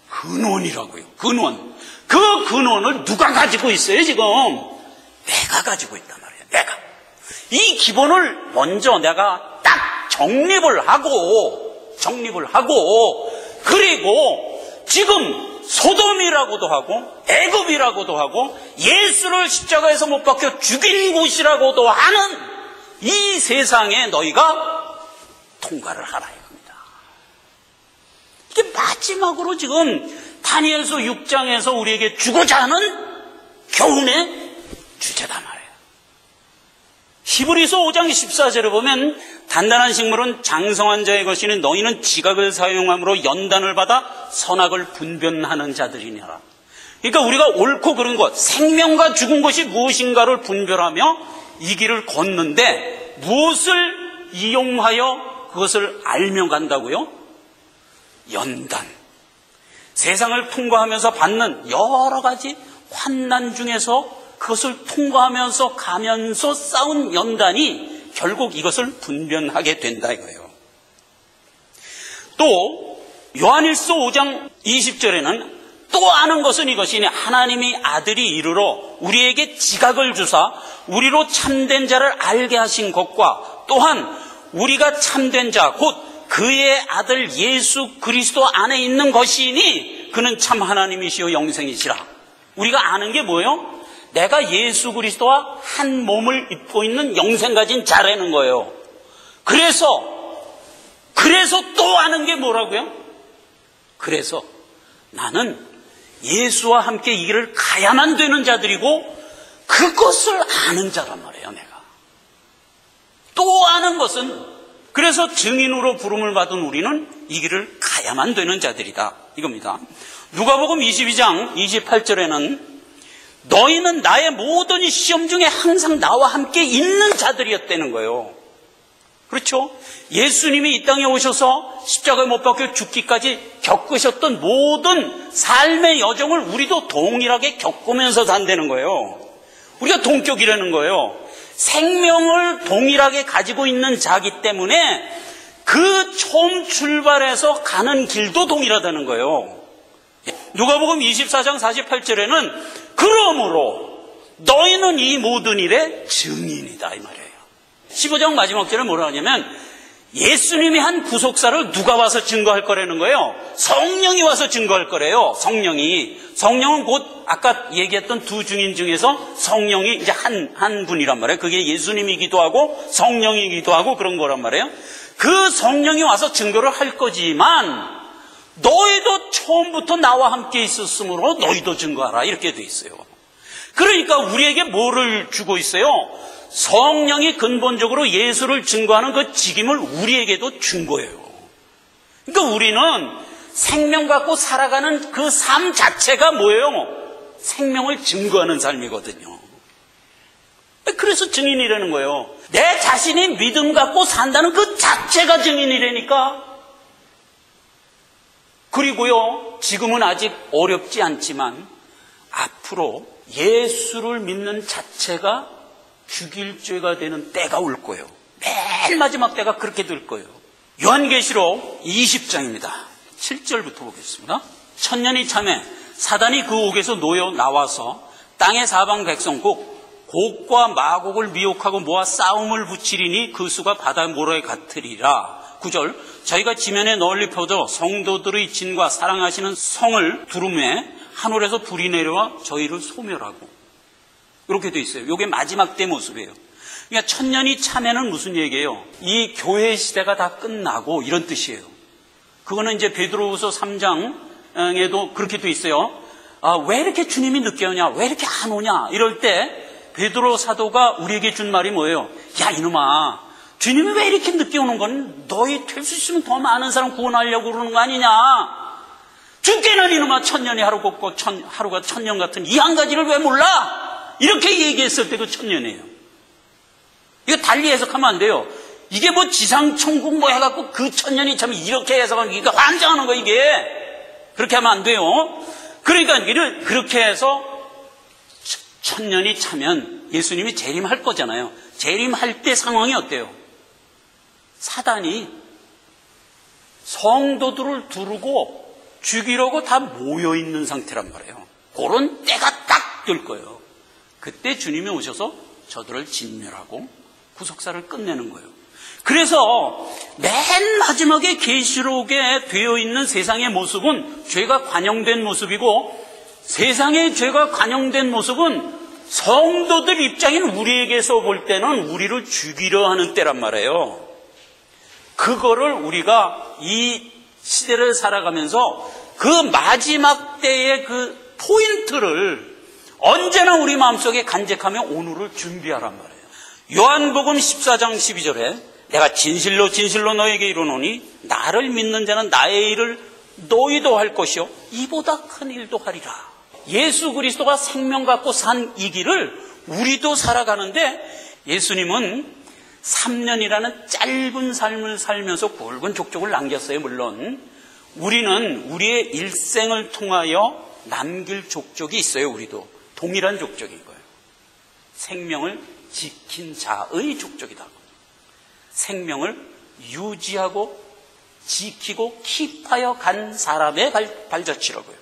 근원이라고요. 근원. 그 근원을 누가 가지고 있어요 지금? 내가 가지고 있단 말이에요. 내가. 이 기본을 먼저 내가 딱 정립을 하고 그리고 지금 소돔이라고도 하고 애굽이라고도 하고 예수를 십자가에서 못 박혀 죽인 곳이라고도 하는 이 세상에 너희가 통과를 하라 이겁니다. 이게 마지막으로 지금 다니엘서 6장에서 우리에게 주고자 하는 교훈의 주제다 말이에요. 히브리서 5장 14절에 보면 단단한 식물은 장성한 자의 것이니 너희는 지각을 사용함으로 연단을 받아 선악을 분별하는 자들이니라. 그러니까 우리가 옳고 그른 것, 생명과 죽은 것이 무엇인가를 분별하며 이 길을 걷는데 무엇을 이용하여 그것을 알며 간다고요? 연단. 세상을 통과하면서 받는 여러 가지 환난 중에서 그것을 통과하면서 가면서 쌓은 연단이 결국 이것을 분별하게 된다 이거예요. 또 요한일서 5장 20절에는 또 아는 것은 이것이니 하나님이 아들이 이르러 우리에게 지각을 주사 우리로 참된 자를 알게 하신 것과 또한 우리가 참된 자 곧 그의 아들 예수 그리스도 안에 있는 것이니 그는 참 하나님이시요 영생이시라. 우리가 아는 게 뭐예요? 내가 예수 그리스도와 한 몸을 입고 있는 영생 가진 자라는 거예요. 그래서 또 아는 게 뭐라고요? 그래서 나는 예수와 함께 이 길을 가야만 되는 자들이고 그것을 아는 자란 말이에요. 내가 또 아는 것은, 그래서 증인으로 부름을 받은 우리는 이 길을 가야만 되는 자들이다 이겁니다. 누가복음 22장 28절에는 너희는 나의 모든 시험 중에 항상 나와 함께 있는 자들이었다는 거예요. 그렇죠? 예수님이 이 땅에 오셔서 십자가에 못 박혀 죽기까지 겪으셨던 모든 삶의 여정을 우리도 동일하게 겪으면서 산다는 거예요. 우리가 동격이라는 거예요. 생명을 동일하게 가지고 있는 자기 때문에 그 처음 출발해서 가는 길도 동일하다는 거예요. 누가복음 24장 48절에는 그러므로 너희는 이 모든 일의 증인이다 이 말이에요. 15장 마지막 절에 뭐라 하냐면 예수님이 한 구속사를 누가 와서 증거할 거라는 거예요? 성령이 와서 증거할 거래요. 성령은 곧 아까 얘기했던 두 증인 중에서 성령이 이제 한 분이란 말이에요. 그게 예수님이기도 하고 성령이기도 하고 그런 거란 말이에요. 그 성령이 와서 증거를 할 거지만 너희도 처음부터 나와 함께 있었으므로 너희도 증거하라 이렇게 돼 있어요. 그러니까 우리에게 뭐를 주고 있어요? 성령이 근본적으로 예수를 증거하는 그 직임을 우리에게도 준 거예요. 그러니까 우리는 생명 갖고 살아가는 그 삶 자체가 뭐예요? 생명을 증거하는 삶이거든요. 그래서 증인이라는 거예요. 내 자신이 믿음 갖고 산다는 그 자체가 증인이라니까. 그리고요, 지금은 아직 어렵지 않지만 앞으로 예수를 믿는 자체가 죽일 죄가 되는 때가 올 거예요. 맨 마지막 때가 그렇게 될 거예요. 요한계시록 20장입니다. 7절부터 보겠습니다. 천년이 참에 사단이 그 옥에서 놓여 나와서 땅의 사방 백성 곧 곡과 마곡을 미혹하고 모아 싸움을 붙이리니 그 수가 바다 모래에 같으리라. 9절 저희가 지면에 널리 펴져 성도들의 진과 사랑하시는 성을 두루매 하늘에서 불이 내려와 저희를 소멸하고, 이렇게 돼 있어요. 이게 마지막 때 모습이에요. 그러니까 천년이 참에는 무슨 얘기예요? 이 교회 시대가 다 끝나고 이런 뜻이에요. 그거는 이제 베드로후서 3장에도 그렇게 돼 있어요. 왜 이렇게 주님이 늦게 오냐? 왜 이렇게 안 오냐? 이럴 때 베드로 사도가 우리에게 준 말이 뭐예요? 야 이놈아, 주님이 왜 이렇게 늦게 오는 건 너희 될 수 있으면 더 많은 사람 구원하려고 그러는 거 아니냐? 죽게는 이놈아 천년이 하루 곱고 하루가 천년 같은 이 한 가지를 왜 몰라? 이렇게 얘기했을 때 그 천년이에요. 이거 달리 해석하면 안 돼요. 이게 뭐 지상천국 뭐 해갖고 그 천년이 참 이렇게 해석하면 이게 환장하는 거 이게. 그렇게 하면 안 돼요. 그러니까 그렇게 해서 천년이 차면 예수님이 재림할 거잖아요. 재림할 때 상황이 어때요? 사단이 성도들을 두르고 죽이려고 다 모여있는 상태란 말이에요. 그런 때가 딱 될 거예요. 그때 주님이 오셔서 저들을 진멸하고 구속사를 끝내는 거예요. 그래서 맨 마지막에 계시록에 되어 있는 세상의 모습은 죄가 관영된 모습이고, 세상의 죄가 관영된 모습은 성도들 입장인 우리에게서 볼 때는 우리를 죽이려 하는 때란 말이에요. 그거를 우리가 이 시대를 살아가면서 그 마지막 때의 그 포인트를 언제나 우리 마음속에 간직하며 오늘을 준비하란 말이에요. 요한복음 14장 12절에 내가 진실로 진실로 너에게 이르노니 나를 믿는 자는 나의 일을 너희도 할 것이요 이보다 큰 일도 하리라. 예수 그리스도가 생명 갖고 산 이 길을 우리도 살아가는데, 예수님은 3년이라는 짧은 삶을 살면서 굵은 족적을 남겼어요. 물론 우리는 우리의 일생을 통하여 남길 족적이 있어요. 우리도 동일한 족적인 거예요. 생명을 지킨 자의 족적이다. 생명을 유지하고 지키고 킵하여 간 사람의 발자취라고요.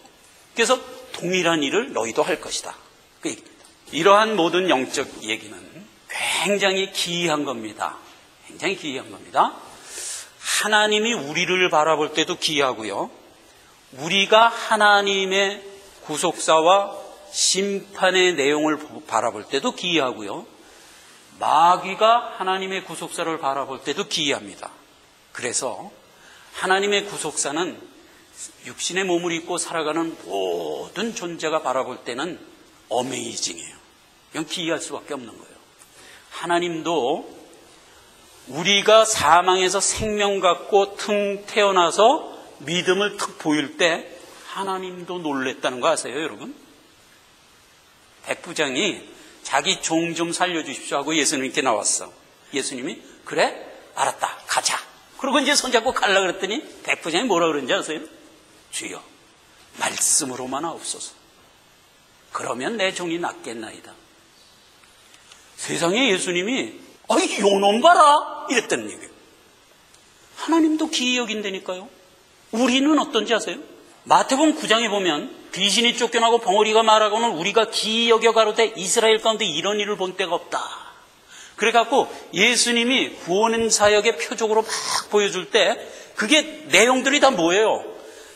그래서 동일한 일을 너희도 할 것이다. 그 얘기입니다. 이러한 모든 영적 얘기는 굉장히 기이한 겁니다. 굉장히 기이한 겁니다. 하나님이 우리를 바라볼 때도 기이하고요. 우리가 하나님의 구속사와 심판의 내용을 바라볼 때도 기이하고요. 마귀가 하나님의 구속사를 바라볼 때도 기이합니다. 그래서 하나님의 구속사는 육신의 몸을 입고 살아가는 모든 존재가 바라볼 때는 어메이징해요. 이건 기이할 수밖에 없는 거예요. 하나님도 우리가 사망에서 생명 갖고 틈 태어나서 믿음을 툭 보일 때 하나님도 놀랬다는 거 아세요, 여러분? 백부장이 자기 종 좀 살려주십시오 하고 예수님께 나왔어. 예수님이 그래? 알았다. 가자. 그러고 이제 손잡고 가려고 그랬더니 백부장이 뭐라 그런지 아세요? 주여, 말씀으로만 하옵소서. 그러면 내 종이 낫겠나이다. 세상에 예수님이 아이 요놈 봐라 이랬다는 얘기예요. 하나님도 기이 여긴다니까요. 우리는 어떤지 아세요? 마태복음 9장에 보면 귀신이 쫓겨나고 벙어리가 말하고는 우리가 기이 여겨 가로되 이스라엘 가운데 이런 일을 본 때가 없다. 그래갖고 예수님이 구원 사역의 표적으로 막 보여줄 때 그게 내용들이 다 뭐예요?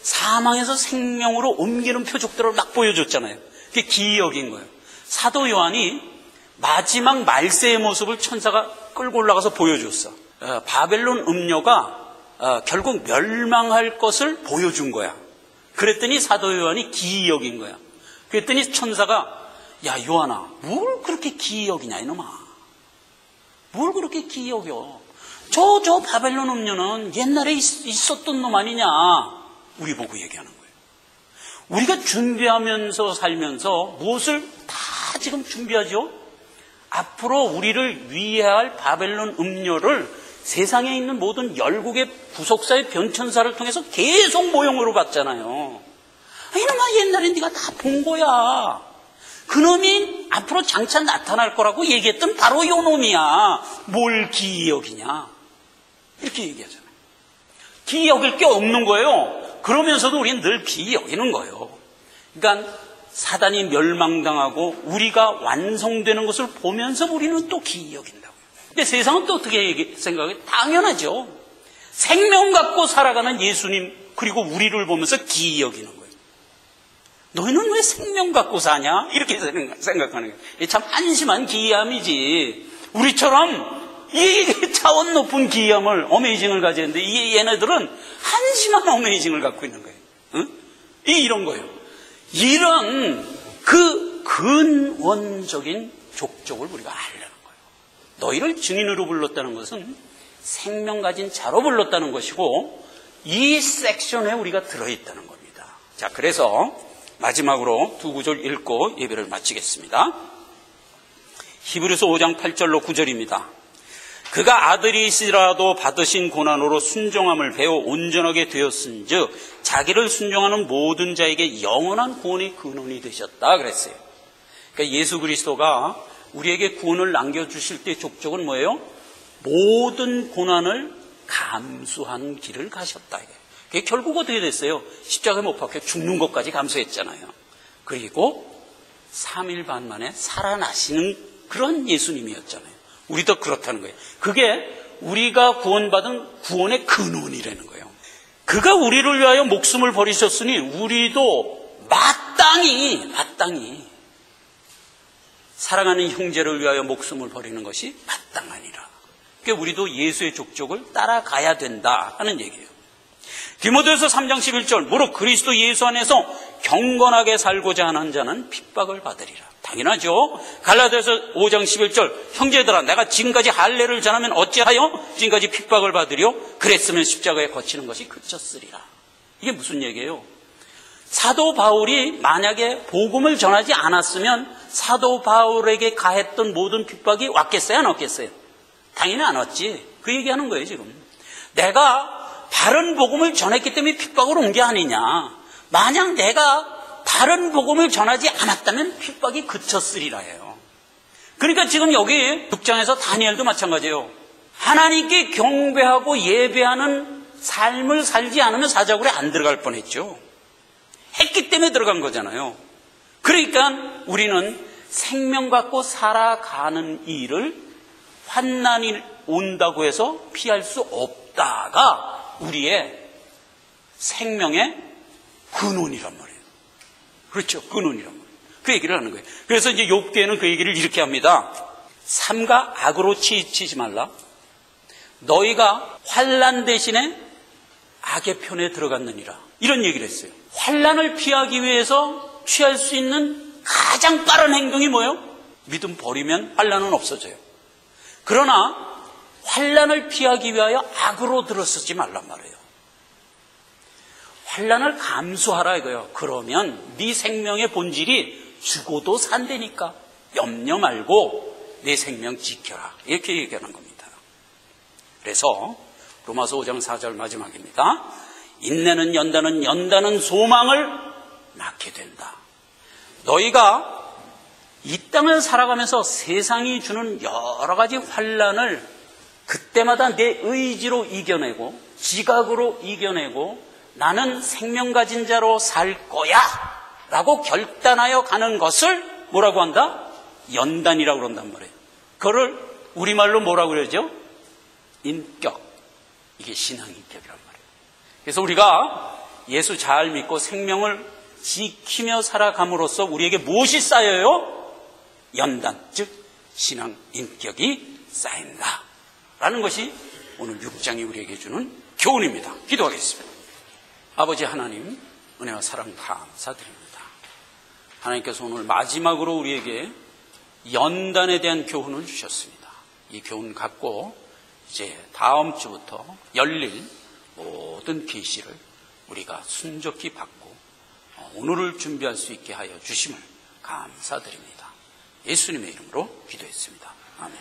사망에서 생명으로 옮기는 표적들을 막 보여줬잖아요. 그게 기이 여긴 거예요. 사도 요한이 마지막 말세의 모습을 천사가 끌고 올라가서 보여줬어. 바벨론 음녀가 결국 멸망할 것을 보여준 거야. 그랬더니 사도 요한이 기이 여긴 거야. 그랬더니 천사가 야 요한아 뭘 그렇게 기이 여기냐 이놈아. 뭘 그렇게 기이 여겨. 저 바벨론 음녀는 옛날에 있었던 놈 아니냐. 우리 보고 얘기하는 거예요. 우리가 준비하면서 살면서 무엇을 다 지금 준비하죠? 앞으로 우리를 위해할 바벨론 음녀를 세상에 있는 모든 열국의 구속사의 변천사를 통해서 계속 모형으로 봤잖아요. 이놈아 옛날에 네가 다 본 거야. 그놈이 앞으로 장차 나타날 거라고 얘기했던 바로 요 놈이야. 뭘 기이 여기냐. 이렇게 얘기하잖아요. 기이 여길 게 없는 거예요. 그러면서도 우리는 늘 기이 여기는 거예요. 그러니까 사단이 멸망당하고 우리가 완성되는 것을 보면서 우리는 또 기이 여긴다고요. 근데 세상은 또 어떻게 생각해요? 당연하죠. 생명 갖고 살아가는 예수님 그리고 우리를 보면서 기이 여기는 거예요. 너희는 왜 생명 갖고 사냐? 이렇게 생각하는 거예요. 이게 참 한심한 기이함이지. 우리처럼 이 차원 높은 기이함을 어메이징을 가지는데 얘네들은 한심한 어메이징을 갖고 있는 거예요. 응? 이런 거예요. 이런 그 근원적인 족적을 우리가 알려는 거예요. 너희를 증인으로 불렀다는 것은 생명 가진 자로 불렀다는 것이고 이 섹션에 우리가 들어있다는 겁니다. 자, 그래서 마지막으로 두 구절 읽고 예배를 마치겠습니다. 히브리서 5장 8절로 9절입니다. 그가 아들이시라도 받으신 고난으로 순종함을 배워 온전하게 되었은즉 자기를 순종하는 모든 자에게 영원한 구원의 근원이 되셨다 그랬어요. 그러니까 예수 그리스도가 우리에게 구원을 남겨주실 때 족적은 뭐예요? 모든 고난을 감수한 길을 가셨다. 그게 결국 어떻게 됐어요? 십자가에 못 박혀 죽는 것까지 감수했잖아요. 그리고 3일 반 만에 살아나시는 그런 예수님이었잖아요. 우리도 그렇다는 거예요. 그게 우리가 구원받은 구원의 근원이라는 거예요. 그가 우리를 위하여 목숨을 버리셨으니 우리도 마땅히 사랑하는 형제를 위하여 목숨을 버리는 것이 마땅하니라. 그러니까 우리도 예수의 족적을 따라가야 된다 하는 얘기예요. 디모데후서 3장 11절 무릇 그리스도 예수 안에서 경건하게 살고자 하는 자는 핍박을 받으리라. 당연하죠. 갈라디아서 5장 11절 형제들아 내가 지금까지 할례를 전하면 어찌하여 지금까지 핍박을 받으려 그랬으면 십자가에 거치는 것이 그쳤으리라. 이게 무슨 얘기예요? 사도 바울이 만약에 복음을 전하지 않았으면 사도 바울에게 가했던 모든 핍박이 왔겠어요? 안 왔겠어요? 당연히 안 왔지. 그 얘기하는 거예요 지금. 내가 바른 복음을 전했기 때문에 핍박을 온 게 아니냐. 만약 내가 다른 복음을 전하지 않았다면 핍박이 그쳤으리라 해요. 그러니까 지금 여기 6장에서 다니엘도 마찬가지예요. 하나님께 경배하고 예배하는 삶을 살지 않으면 사자굴에 안 들어갈 뻔했죠. 했기 때문에 들어간 거잖아요. 그러니까 우리는 생명 갖고 살아가는 일을 환난이 온다고 해서 피할 수 없다가 우리의 생명의 근원이란 말이에요. 그렇죠. 근원이란 말이에요. 그 얘기를 하는 거예요. 그래서 이제 욥기에는 그 얘기를 이렇게 합니다. 삼가 악으로 치이치지 말라. 너희가 환난 대신에 악의 편에 들어갔느니라. 이런 얘기를 했어요. 환난을 피하기 위해서 취할 수 있는 가장 빠른 행동이 뭐예요? 믿음 버리면 환난은 없어져요. 그러나 환난을 피하기 위하여 악으로 들어서지 말란 말이에요. 환난을 감수하라 이거예요. 그러면 네 생명의 본질이 죽어도 산다니까 염려 말고 내 생명 지켜라. 이렇게 얘기하는 겁니다. 그래서 로마서 5장 4절 마지막입니다. 인내는 연다는, 연다는 소망을 낳게 된다. 너희가 이 땅을 살아가면서 세상이 주는 여러 가지 환난을 그때마다 내 의지로 이겨내고 지각으로 이겨내고 나는 생명 가진 자로 살 거야 라고 결단하여 가는 것을 뭐라고 한다? 연단이라고 그런단 말이에요. 그거를 우리말로 뭐라고 그러죠? 인격. 이게 신앙인격이란 말이에요. 그래서 우리가 예수 잘 믿고 생명을 지키며 살아감으로써 우리에게 무엇이 쌓여요? 연단, 즉 신앙인격이 쌓인다 라는 것이 오늘 6장이 우리에게 주는 교훈입니다. 기도하겠습니다. 아버지 하나님, 은혜와 사랑 감사드립니다. 하나님께서 오늘 마지막으로 우리에게 연단에 대한 교훈을 주셨습니다. 이 교훈 갖고 이제 다음 주부터 열릴 모든 계시를 우리가 순적히 받고 오늘을 준비할 수 있게 하여 주심을 감사드립니다. 예수님의 이름으로 기도했습니다. 아멘.